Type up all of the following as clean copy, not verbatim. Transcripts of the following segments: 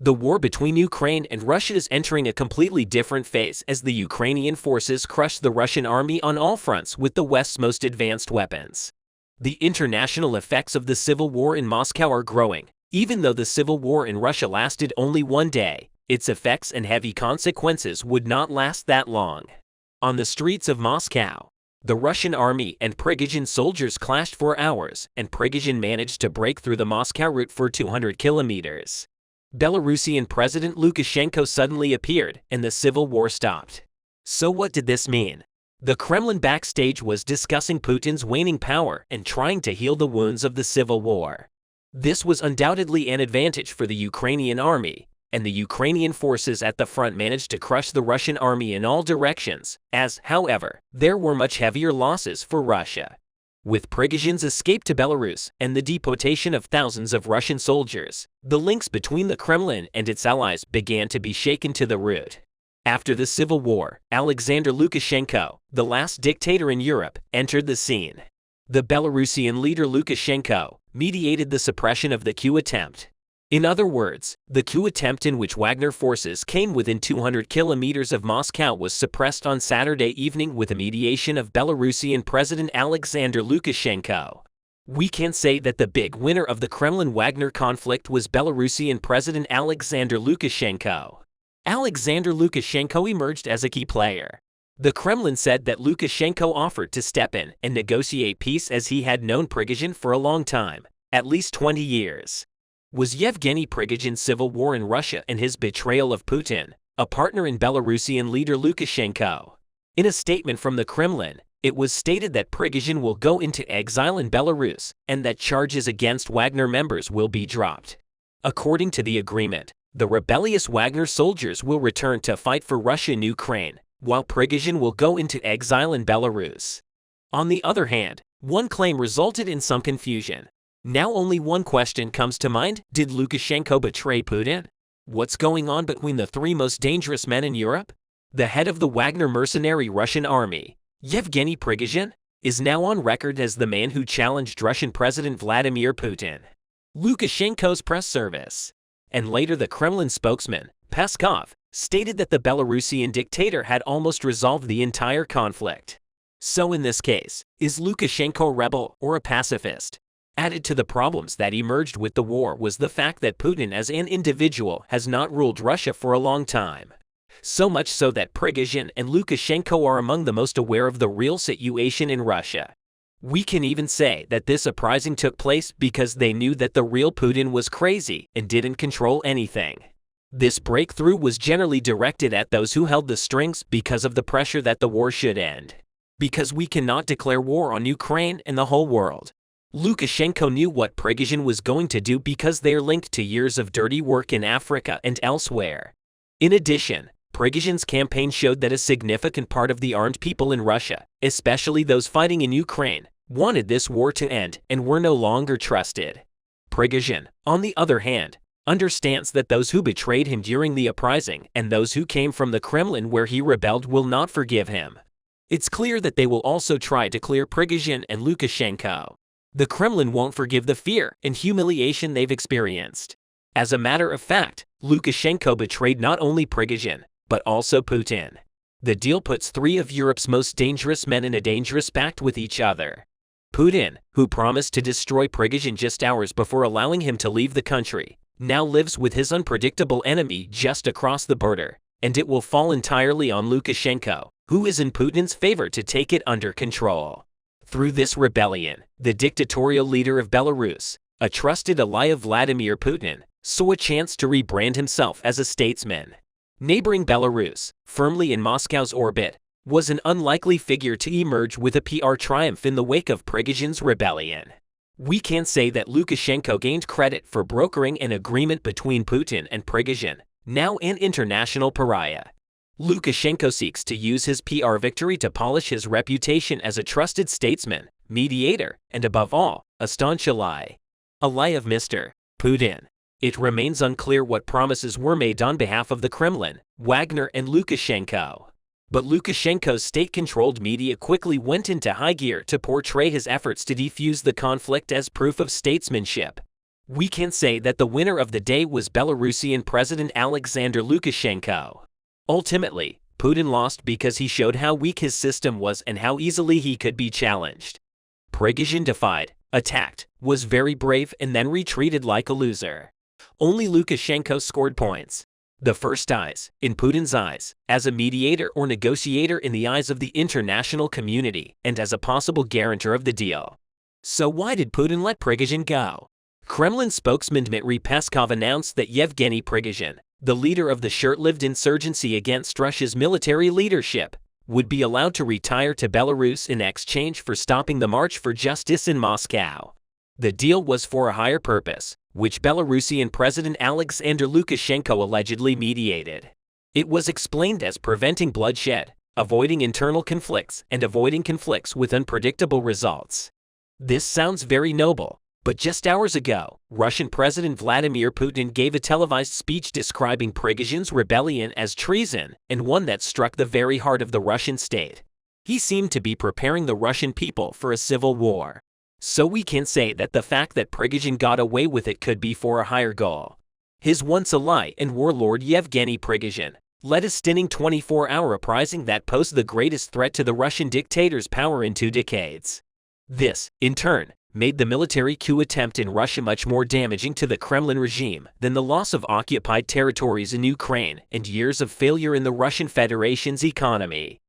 The war between Ukraine and Russia is entering a completely different phase as the Ukrainian forces crush the Russian army on all fronts with the West's most advanced weapons. The international effects of the civil war in Moscow are growing. Even though the civil war in Russia lasted only one day, its effects and heavy consequences would not last that long. On the streets of Moscow, the Russian army and Prigozhin soldiers clashed for hours, and Prigozhin managed to break through the Moscow route for 200 kilometers. Belarusian President Lukashenko suddenly appeared, and the civil war stopped. So what did this mean? The Kremlin backstage was discussing Putin's waning power and trying to heal the wounds of the civil war. This was undoubtedly an advantage for the Ukrainian army, and the Ukrainian forces at the front managed to crush the Russian army in all directions, as, however, there were much heavier losses for Russia. With Prigozhin's escape to Belarus and the deportation of thousands of Russian soldiers, the links between the Kremlin and its allies began to be shaken to the root. After the civil war, Alexander Lukashenko, the last dictator in Europe, entered the scene. The Belarusian leader Lukashenko mediated the suppression of the coup attempt. In other words, the coup attempt in which Wagner forces came within 200 kilometers of Moscow was suppressed on Saturday evening with the mediation of Belarusian President Alexander Lukashenko. We can say that the big winner of the Kremlin-Wagner conflict was Belarusian President Alexander Lukashenko. Alexander Lukashenko emerged as a key player. The Kremlin said that Lukashenko offered to step in and negotiate peace as he had known Prigozhin for a long time, at least 20 years. Was Yevgeny Prigozhin's civil war in Russia and his betrayal of Putin a partner in Belarusian leader Lukashenko? In a statement from the Kremlin, it was stated that Prigozhin will go into exile in Belarus and that charges against Wagner members will be dropped. According to the agreement, the rebellious Wagner soldiers will return to fight for Russia and Ukraine, while Prigozhin will go into exile in Belarus. On the other hand, one claim resulted in some confusion. Now only one question comes to mind: did Lukashenko betray Putin? What's going on between the three most dangerous men in Europe? The head of the Wagner mercenary Russian army, Yevgeny Prigozhin, is now on record as the man who challenged Russian President Vladimir Putin. Lukashenko's press service, and later the Kremlin spokesman, Peskov, stated that the Belarusian dictator had almost resolved the entire conflict. So in this case, is Lukashenko a rebel or a pacifist? Added to the problems that emerged with the war was the fact that Putin as an individual has not ruled Russia for a long time. So much so that Prigozhin and Lukashenko are among the most aware of the real situation in Russia. We can even say that this uprising took place because they knew that the real Putin was crazy and didn't control anything. This breakthrough was generally directed at those who held the strings because of the pressure that the war should end. Because we cannot declare war on Ukraine and the whole world. Lukashenko knew what Prigozhin was going to do because they are linked to years of dirty work in Africa and elsewhere. In addition, Prigozhin's campaign showed that a significant part of the armed people in Russia, especially those fighting in Ukraine, wanted this war to end and were no longer trusted. Prigozhin, on the other hand, understands that those who betrayed him during the uprising and those who came from the Kremlin where he rebelled will not forgive him. It's clear that they will also try to clear Prigozhin and Lukashenko. The Kremlin won't forgive the fear and humiliation they've experienced. As a matter of fact, Lukashenko betrayed not only Prigozhin, but also Putin. The deal puts three of Europe's most dangerous men in a dangerous pact with each other. Putin, who promised to destroy Prigozhin just hours before allowing him to leave the country, now lives with his unpredictable enemy just across the border, and it will fall entirely on Lukashenko, who is in Putin's favor to take it under control. Through this rebellion, the dictatorial leader of Belarus, a trusted ally of Vladimir Putin, saw a chance to rebrand himself as a statesman. Neighboring Belarus, firmly in Moscow's orbit, was an unlikely figure to emerge with a PR triumph in the wake of Prigozhin's rebellion. We can say that Lukashenko gained credit for brokering an agreement between Putin and Prigozhin, now an international pariah. Lukashenko seeks to use his PR victory to polish his reputation as a trusted statesman, mediator, and above all, a staunch ally. Ally of Mr. Putin. It remains unclear what promises were made on behalf of the Kremlin, Wagner, and Lukashenko. But Lukashenko's state-controlled media quickly went into high gear to portray his efforts to defuse the conflict as proof of statesmanship. We can say that the winner of the day was Belarusian President Alexander Lukashenko. Ultimately, Putin lost because he showed how weak his system was and how easily he could be challenged. Prigozhin defied, attacked, was very brave and then retreated like a loser. Only Lukashenko scored points. The first eyes, in Putin's eyes, as a mediator or negotiator in the eyes of the international community, and as a possible guarantor of the deal. So why did Putin let Prigozhin go? Kremlin spokesman Dmitry Peskov announced that Yevgeny Prigozhin, the leader of the short-lived insurgency against Russia's military leadership, would be allowed to retire to Belarus in exchange for stopping the march for justice in Moscow. The deal was for a higher purpose, which Belarusian President Alexander Lukashenko allegedly mediated. It was explained as preventing bloodshed, avoiding internal conflicts, and avoiding conflicts with unpredictable results. This sounds very noble, but just hours ago, Russian President Vladimir Putin gave a televised speech describing Prigozhin's rebellion as treason and one that struck the very heart of the Russian state. He seemed to be preparing the Russian people for a civil war. So we can say that the fact that Prigozhin got away with it could be for a higher goal. His once ally and warlord Yevgeny Prigozhin led a stunning 24-hour uprising that posed the greatest threat to the Russian dictator's power in 2 decades. This, in turn, made the military coup attempt in Russia much more damaging to the Kremlin regime than the loss of occupied territories in Ukraine and years of failure in the Russian Federation's economy.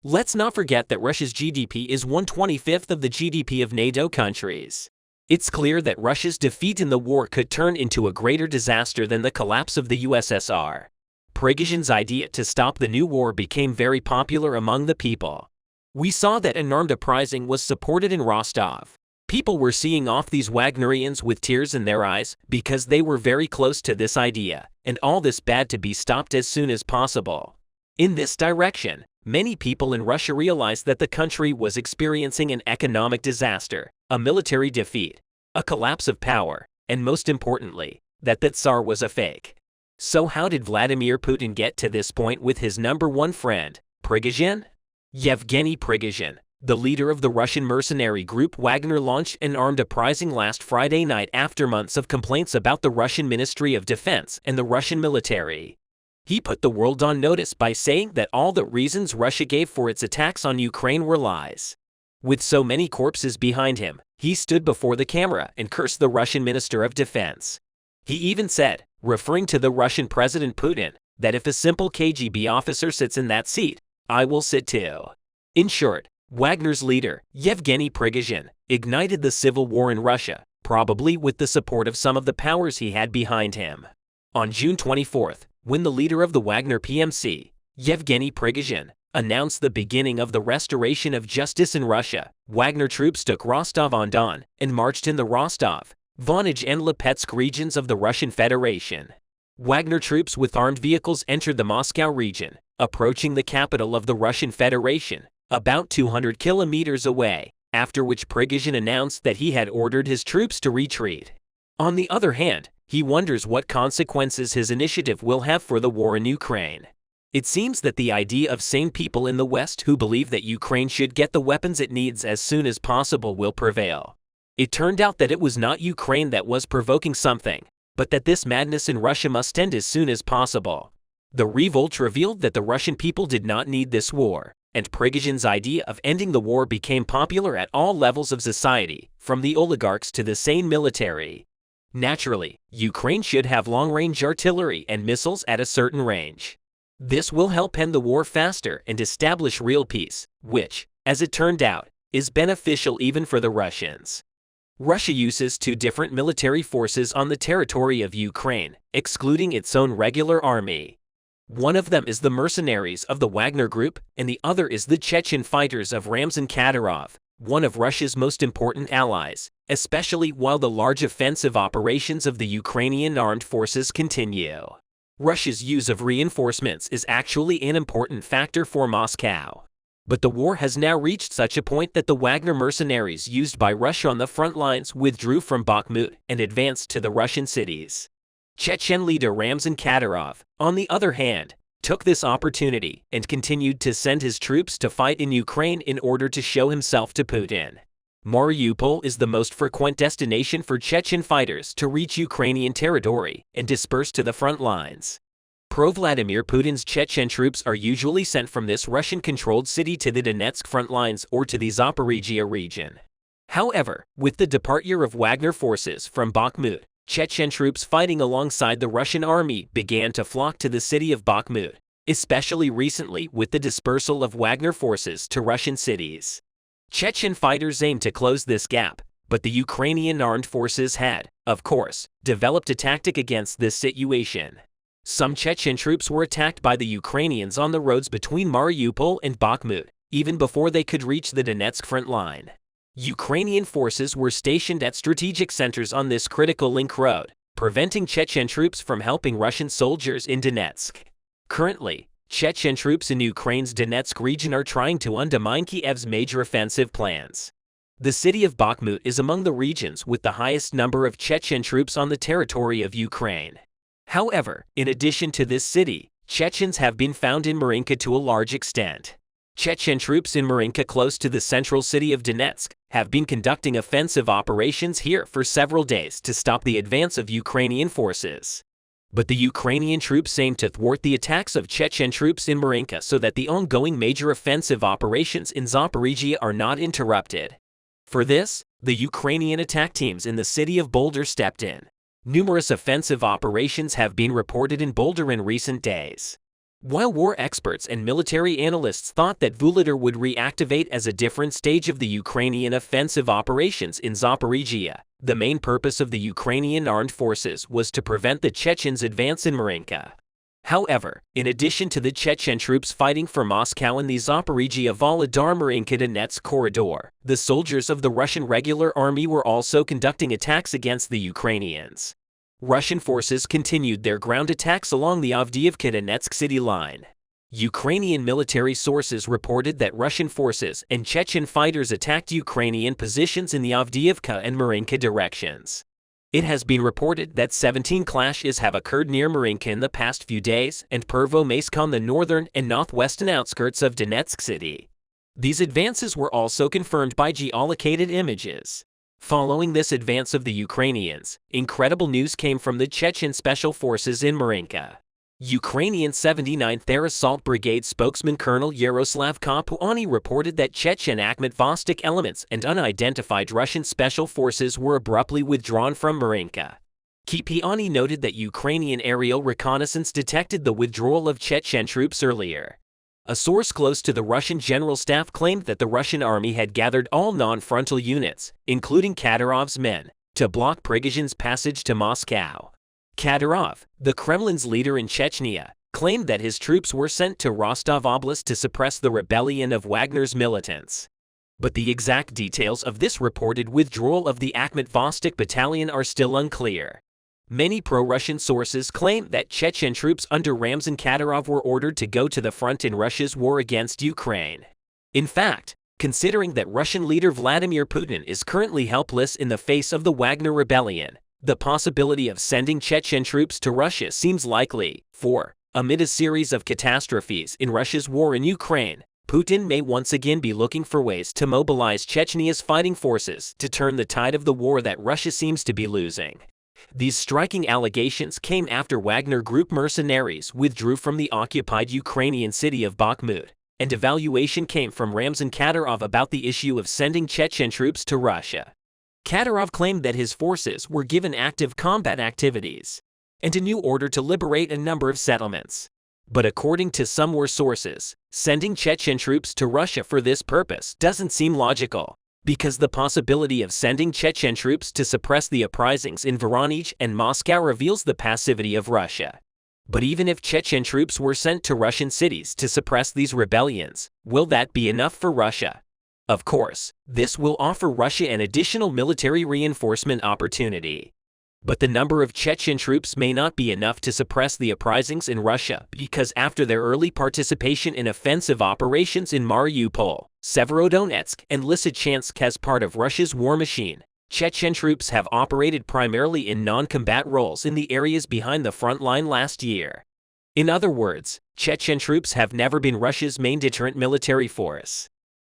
Let's not forget that Russia's GDP is 1/25 of the GDP of NATO countries. It's clear that Russia's defeat in the war could turn into a greater disaster than the collapse of the USSR. Prigozhin's idea to stop the new war became very popular among the people. We saw that an armed uprising was supported in Rostov. People were seeing off these Wagnerians with tears in their eyes because they were very close to this idea, and all this bad to be stopped as soon as possible. In this direction, many people in Russia realized that the country was experiencing an economic disaster, a military defeat, a collapse of power, and most importantly, that the Tsar was a fake. So how did Vladimir Putin get to this point with his number one friend, Prigozhin? Yevgeny Prigozhin, the leader of the Russian mercenary group Wagner, launched an armed uprising last Friday night after months of complaints about the Russian Ministry of Defense and the Russian military. He put the world on notice by saying that all the reasons Russia gave for its attacks on Ukraine were lies. With so many corpses behind him, he stood before the camera and cursed the Russian Minister of Defense. He even said, referring to the Russian President Putin, that if a simple KGB officer sits in that seat, I will sit too. In short, Wagner's leader, Yevgeny Prigozhin, ignited the civil war in Russia, probably with the support of some of the powers he had behind him. On June 24th, when the leader of the Wagner PMC, Yevgeny Prigozhin, announced the beginning of the restoration of justice in Russia, Wagner troops took Rostov-on-Don and marched in the Rostov, Vonage and Lipetsk regions of the Russian Federation. Wagner troops with armed vehicles entered the Moscow region, approaching the capital of the Russian Federation, about 200 kilometers away, after which Prigozhin announced that he had ordered his troops to retreat. On the other hand, he wonders what consequences his initiative will have for the war in Ukraine. It seems that the idea of sane people in the West who believe that Ukraine should get the weapons it needs as soon as possible will prevail. It turned out that it was not Ukraine that was provoking something, but that this madness in Russia must end as soon as possible. The revolt revealed that the Russian people did not need this war, and Prigozhin's idea of ending the war became popular at all levels of society, from the oligarchs to the sane military. Naturally, Ukraine should have long-range artillery and missiles at a certain range. This will help end the war faster and establish real peace, which, as it turned out, is beneficial even for the Russians. Russia uses two different military forces on the territory of Ukraine, excluding its own regular army. One of them is the mercenaries of the Wagner Group, and the other is the Chechen fighters of Ramzan Kadyrov, one of Russia's most important allies, especially while the large offensive operations of the Ukrainian armed forces continue. Russia's use of reinforcements is actually an important factor for Moscow. But the war has now reached such a point that the Wagner mercenaries used by Russia on the front lines withdrew from Bakhmut and advanced to the Russian cities. Chechen leader Ramzan Kadyrov, on the other hand, took this opportunity and continued to send his troops to fight in Ukraine in order to show himself to Putin. Mariupol is the most frequent destination for Chechen fighters to reach Ukrainian territory and disperse to the front lines. Pro-Vladimir Putin's Chechen troops are usually sent from this Russian-controlled city to the Donetsk front lines or to the Zaporizhia region. However, with the departure of Wagner forces from Bakhmut, Chechen troops fighting alongside the Russian army began to flock to the city of Bakhmut, especially recently with the dispersal of Wagner forces to Russian cities. Chechen fighters aim to close this gap, but the Ukrainian armed forces had, of course, developed a tactic against this situation. Some Chechen troops were attacked by the Ukrainians on the roads between Mariupol and Bakhmut, even before they could reach the Donetsk front line. Ukrainian forces were stationed at strategic centers on this critical link road, preventing Chechen troops from helping Russian soldiers in Donetsk. Currently, Chechen troops in Ukraine's Donetsk region are trying to undermine Kiev's major offensive plans. The city of Bakhmut is among the regions with the highest number of Chechen troops on the territory of Ukraine. However, in addition to this city, Chechens have been found in Marinka to a large extent. Chechen troops in Marinka, close to the central city of Donetsk, have been conducting offensive operations here for several days to stop the advance of Ukrainian forces. But the Ukrainian troops aim to thwart the attacks of Chechen troops in Marinka so that the ongoing major offensive operations in Zaporizhia are not interrupted. For this, the Ukrainian attack teams in the city of Boulder stepped in. Numerous offensive operations have been reported in Boulder in recent days. While war experts and military analysts thought that Vuhledar would reactivate as a different stage of the Ukrainian offensive operations in Zaporizhia, the main purpose of the Ukrainian armed forces was to prevent the Chechens' advance in Marinka. However, in addition to the Chechen troops fighting for Moscow in the Zaporizhia-Volodar-Marinka-Donetsk corridor, the soldiers of the Russian Regular Army were also conducting attacks against the Ukrainians. Russian forces continued their ground attacks along the Avdiivka-Donetsk city line. Ukrainian military sources reported that Russian forces and Chechen fighters attacked Ukrainian positions in the Avdiivka and Marinka directions. It has been reported that 17 clashes have occurred near Marinka in the past few days and Pervomaisk on the northern and northwestern outskirts of Donetsk city. These advances were also confirmed by geolocated images. Following this advance of the Ukrainians, incredible news came from the Chechen Special Forces in Marinka. Ukrainian 79th Air Assault Brigade spokesman Colonel Yaroslav Kapuani reported that Chechen Akhmat Vostok elements and unidentified Russian special forces were abruptly withdrawn from Marinka. Kapuani noted that Ukrainian aerial reconnaissance detected the withdrawal of Chechen troops earlier. A source close to the Russian General Staff claimed that the Russian army had gathered all non-frontal units, including Kadyrov's men, to block Prigozhin's passage to Moscow. Kadyrov, the Kremlin's leader in Chechnya, claimed that his troops were sent to Rostov Oblast to suppress the rebellion of Wagner's militants. But the exact details of this reported withdrawal of the Akhmat Vostok battalion are still unclear. Many pro-Russian sources claim that Chechen troops under Ramzan Kadyrov were ordered to go to the front in Russia's war against Ukraine. In fact, considering that Russian leader Vladimir Putin is currently helpless in the face of the Wagner rebellion, the possibility of sending Chechen troops to Russia seems likely, for, amid a series of catastrophes in Russia's war in Ukraine, Putin may once again be looking for ways to mobilize Chechnya's fighting forces to turn the tide of the war that Russia seems to be losing. These striking allegations came after Wagner Group mercenaries withdrew from the occupied Ukrainian city of Bakhmut, and evaluation came from Ramzan Kadyrov about the issue of sending Chechen troops to Russia. Kadyrov claimed that his forces were given active combat activities and a new order to liberate a number of settlements. But according to some war sources, sending Chechen troops to Russia for this purpose doesn't seem logical, because the possibility of sending Chechen troops to suppress the uprisings in Voronezh and Moscow reveals the passivity of Russia. But even if Chechen troops were sent to Russian cities to suppress these rebellions, will that be enough for Russia? Of course, this will offer Russia an additional military reinforcement opportunity. But the number of Chechen troops may not be enough to suppress the uprisings in Russia, because after their early participation in offensive operations in Mariupol, Severodonetsk, and Lysychansk as part of Russia's war machine, Chechen troops have operated primarily in non-combat roles in the areas behind the front line last year. In other words, Chechen troops have never been Russia's main deterrent military force.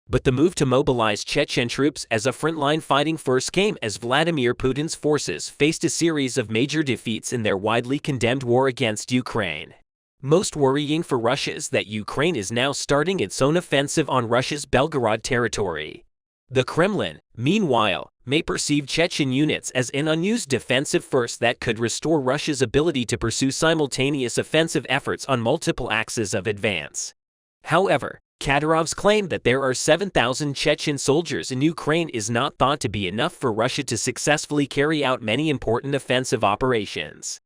But the move to mobilize Chechen troops as a frontline fighting force came as Vladimir Putin's forces faced a series of major defeats in their widely condemned war against Ukraine. Most worrying for Russia is that Ukraine is now starting its own offensive on Russia's Belgorod territory. The Kremlin, meanwhile, may perceive Chechen units as an unused defensive force that could restore Russia's ability to pursue simultaneous offensive efforts on multiple axes of advance. However, Kadyrov's claim that there are 7,000 Chechen soldiers in Ukraine is not thought to be enough for Russia to successfully carry out many important offensive operations.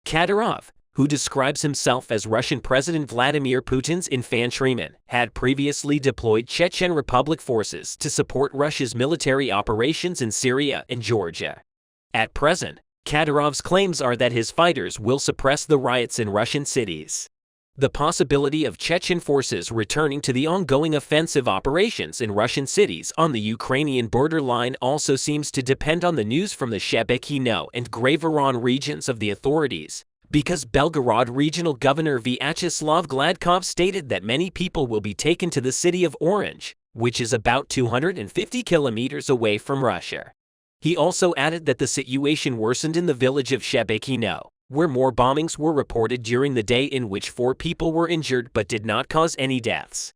Kadyrov, who describes himself as Russian President Vladimir Putin's infantryman, had previously deployed Chechen Republic forces to support Russia's military operations in Syria and Georgia. At present, Kadyrov's claims are that his fighters will suppress the riots in Russian cities. The possibility of Chechen forces returning to the ongoing offensive operations in Russian cities on the Ukrainian borderline also seems to depend on the news from the Shebekino and Grayvoron regions of the authorities, because Belgorod Regional Governor Vyacheslav Gladkov stated that many people will be taken to the city of Orange, which is about 250 kilometers away from Russia. He also added that the situation worsened in the village of Shebekino, where more bombings were reported during the day, in which 4 people were injured but did not cause any deaths.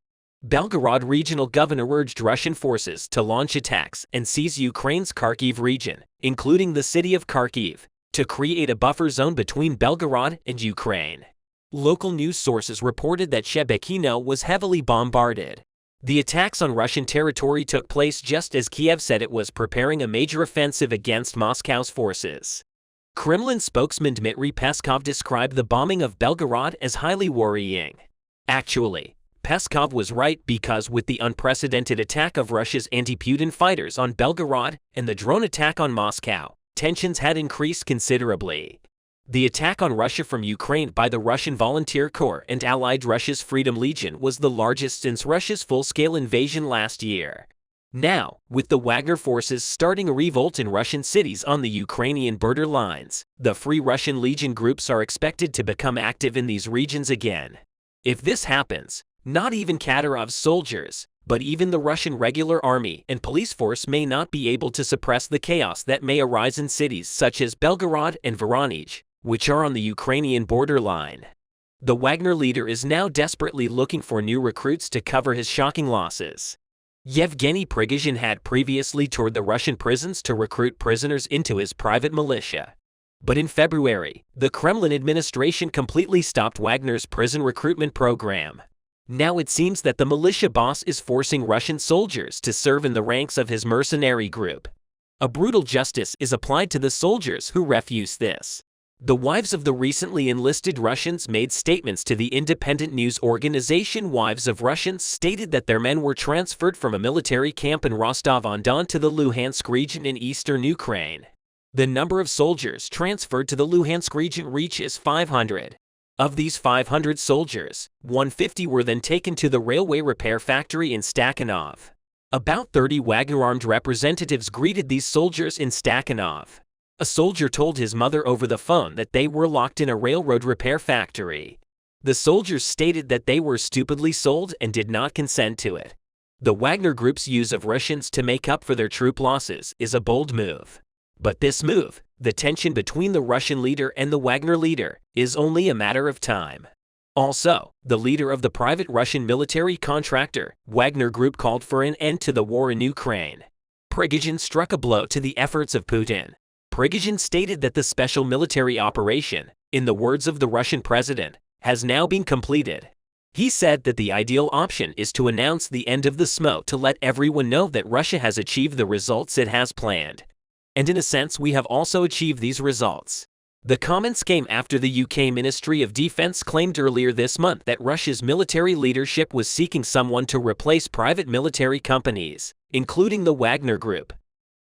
Belgorod Regional Governor urged Russian forces to launch attacks and seize Ukraine's Kharkiv region, including the city of Kharkiv, to create a buffer zone between Belgorod and Ukraine. Local news sources reported that Shebekino was heavily bombarded. The attacks on Russian territory took place just as Kiev said it was preparing a major offensive against Moscow's forces. Kremlin spokesman Dmitry Peskov described the bombing of Belgorod as highly worrying. Actually, Peskov was right, because with the unprecedented attack of Russia's anti-Putin fighters on Belgorod and the drone attack on Moscow, tensions had increased considerably. The attack on Russia from Ukraine by the Russian Volunteer Corps and allied Russia's Freedom Legion was the largest since Russia's full-scale invasion last year. Now, with the Wagner forces starting a revolt in Russian cities on the Ukrainian border lines, the Free Russian Legion groups are expected to become active in these regions again. If this happens, not even Kadyrov's soldiers, but even the Russian regular army and police force may not be able to suppress the chaos that may arise in cities such as Belgorod and Voronezh, which are on the Ukrainian borderline. The Wagner leader is now desperately looking for new recruits to cover his shocking losses. Yevgeny Prigozhin had previously toured the Russian prisons to recruit prisoners into his private militia. But in February, the Kremlin administration completely stopped Wagner's prison recruitment program. Now it seems that the militia boss is forcing Russian soldiers to serve in the ranks of his mercenary group. A brutal justice is applied to the soldiers who refuse this. The wives of the recently enlisted Russians made statements to the independent news organization Wives of Russians, stated that their men were transferred from a military camp in Rostov-on-Don to the Luhansk region in eastern Ukraine. The number of soldiers transferred to the Luhansk region reaches 500. Of these 500 soldiers, 150 were then taken to the railway repair factory in Stakhanov. About 30 Wagner-armed representatives greeted these soldiers in Stakhanov. A soldier told his mother over the phone that they were locked in a railroad repair factory. The soldiers stated that they were stupidly sold and did not consent to it. The Wagner Group's use of Russians to make up for their troop losses is a bold move. But this move, the tension between the Russian leader and the Wagner leader, is only a matter of time. Also, the leader of the private Russian military contractor, Wagner Group, called for an end to the war in Ukraine. Prigozhin struck a blow to the efforts of Putin. Prigozhin stated that the special military operation, in the words of the Russian president, has now been completed. He said that the ideal option is to announce the end of the SMO to let everyone know that Russia has achieved the results it has planned. And in a sense, we have also achieved these results. The comments came after the UK Ministry of Defence claimed earlier this month that Russia's military leadership was seeking someone to replace private military companies, including the Wagner Group.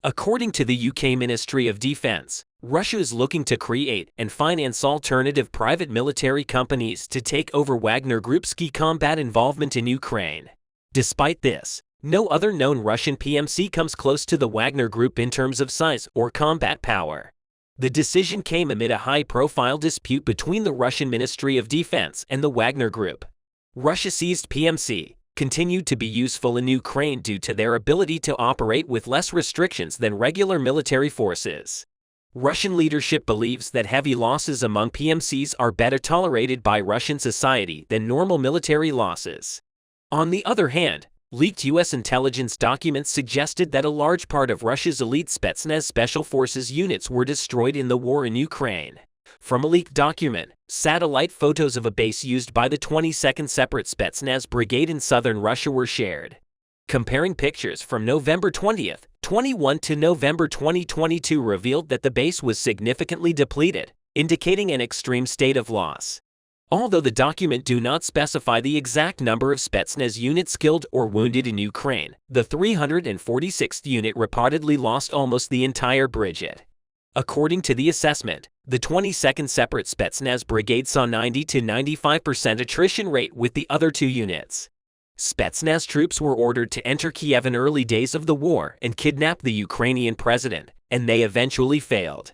According to the UK Ministry of Defence, Russia is looking to create and finance alternative private military companies to take over Wagner Group's key combat involvement in Ukraine. Despite this, no other known Russian PMC comes close to the Wagner Group in terms of size or combat power. The decision came amid a high-profile dispute between the Russian Ministry of Defense and the Wagner Group. Russia seized PMC, continue to be useful in Ukraine due to their ability to operate with less restrictions than regular military forces. Russian leadership believes that heavy losses among PMCs are better tolerated by Russian society than normal military losses. On the other hand, leaked U.S. intelligence documents suggested that a large part of Russia's elite Spetsnaz special forces units were destroyed in the war in Ukraine. From a leaked document, satellite photos of a base used by the 22nd Separate Spetsnaz Brigade in southern Russia were shared. Comparing pictures from November 2021 to November 2022 revealed that the base was significantly depleted, indicating an extreme state of loss. Although the document do not specify the exact number of Spetsnaz units killed or wounded in Ukraine, the 346th unit reportedly lost almost the entire brigade. According to the assessment, the 22nd Separate Spetsnaz Brigade saw 90 to 95% attrition rate with the other two units. Spetsnaz troops were ordered to enter Kiev in early days of the war and kidnap the Ukrainian president, and they eventually failed.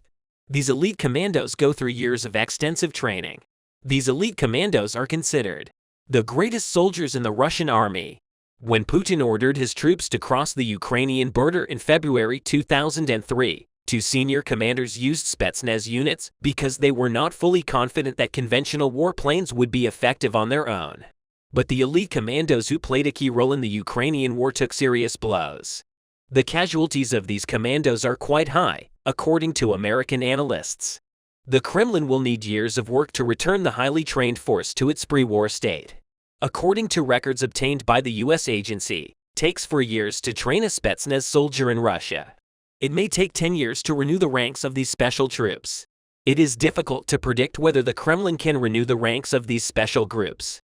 These elite commandos go through years of extensive training. These elite commandos are considered the greatest soldiers in the Russian army. When Putin ordered his troops to cross the Ukrainian border in February 2003, two senior commanders used Spetsnaz units because they were not fully confident that conventional warplanes would be effective on their own. But the elite commandos who played a key role in the Ukrainian war took serious blows. The casualties of these commandos are quite high, according to American analysts. The Kremlin will need years of work to return the highly trained force to its pre-war state. According to records obtained by the U.S. agency, it takes 4 years to train a Spetsnaz soldier in Russia. It may take 10 years to renew the ranks of these special troops. It is difficult to predict whether the Kremlin can renew the ranks of these special groups.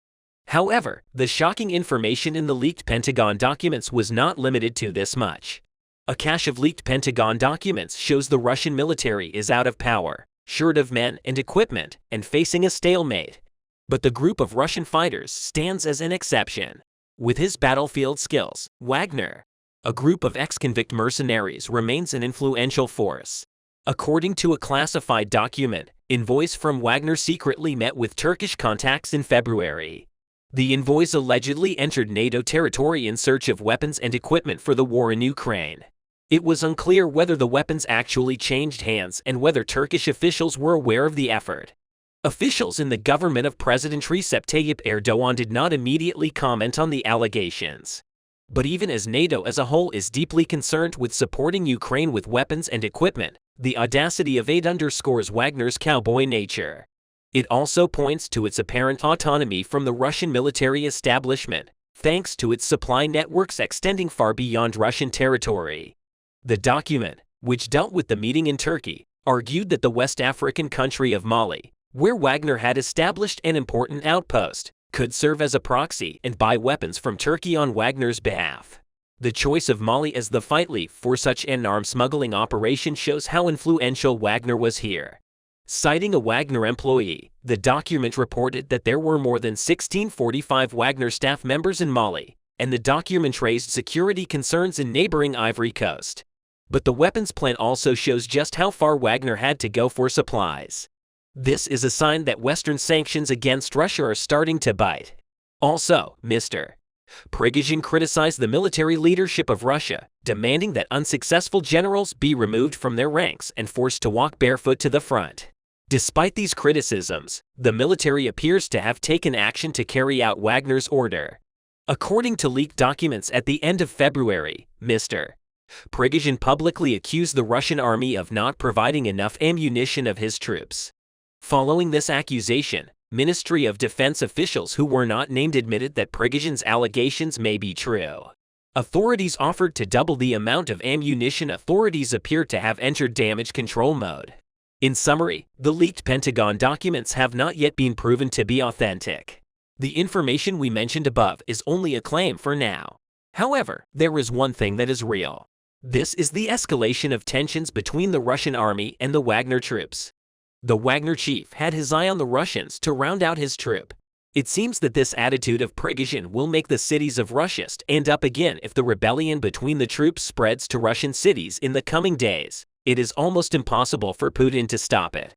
However, the shocking information in the leaked Pentagon documents was not limited to this much. A cache of leaked Pentagon documents shows the Russian military is out of power, short of men and equipment, and facing a stalemate. But the group of Russian fighters stands as an exception. With his battlefield skills, Wagner, a group of ex-convict mercenaries, remains an influential force. According to a classified document, envoys from Wagner secretly met with Turkish contacts in February. The envoys allegedly entered NATO territory in search of weapons and equipment for the war in Ukraine. It was unclear whether the weapons actually changed hands and whether Turkish officials were aware of the effort. Officials in the government of President Recep Tayyip Erdogan did not immediately comment on the allegations. But even as NATO as a whole is deeply concerned with supporting Ukraine with weapons and equipment, the audacity of aid underscores Wagner's cowboy nature. It also points to its apparent autonomy from the Russian military establishment, thanks to its supply networks extending far beyond Russian territory. The document, which dealt with the meeting in Turkey, argued that the West African country of Mali, where Wagner had established an important outpost, could serve as a proxy and buy weapons from Turkey on Wagner's behalf. The choice of Mali as the fight leaf for such an arms smuggling operation shows how influential Wagner was here. Citing a Wagner employee, the document reported that there were more than 1,645 Wagner staff members in Mali, and the document raised security concerns in neighboring Ivory Coast. But the weapons plan also shows just how far Wagner had to go for supplies. This is a sign that Western sanctions against Russia are starting to bite. Also, Mr. Prigozhin criticized the military leadership of Russia, demanding that unsuccessful generals be removed from their ranks and forced to walk barefoot to the front. Despite these criticisms, the military appears to have taken action to carry out Wagner's order. According to leaked documents at the end of February, Mr. Prigozhin publicly accused the Russian army of not providing enough ammunition of his troops. Following this accusation, Ministry of Defense officials who were not named admitted that Prigozhin's allegations may be true. Authorities offered to double the amount of ammunition. Authorities appear to have entered damage control mode. In summary, the leaked Pentagon documents have not yet been proven to be authentic. The information we mentioned above is only a claim for now. However, there is one thing that is real. This is the escalation of tensions between the Russian army and the Wagner troops. The Wagner chief had his eye on the Russians to round out his troop. It seems that this attitude of Prigozhin will make the cities of Russia stand up again if the rebellion between the troops spreads to Russian cities in the coming days. It is almost impossible for Putin to stop it.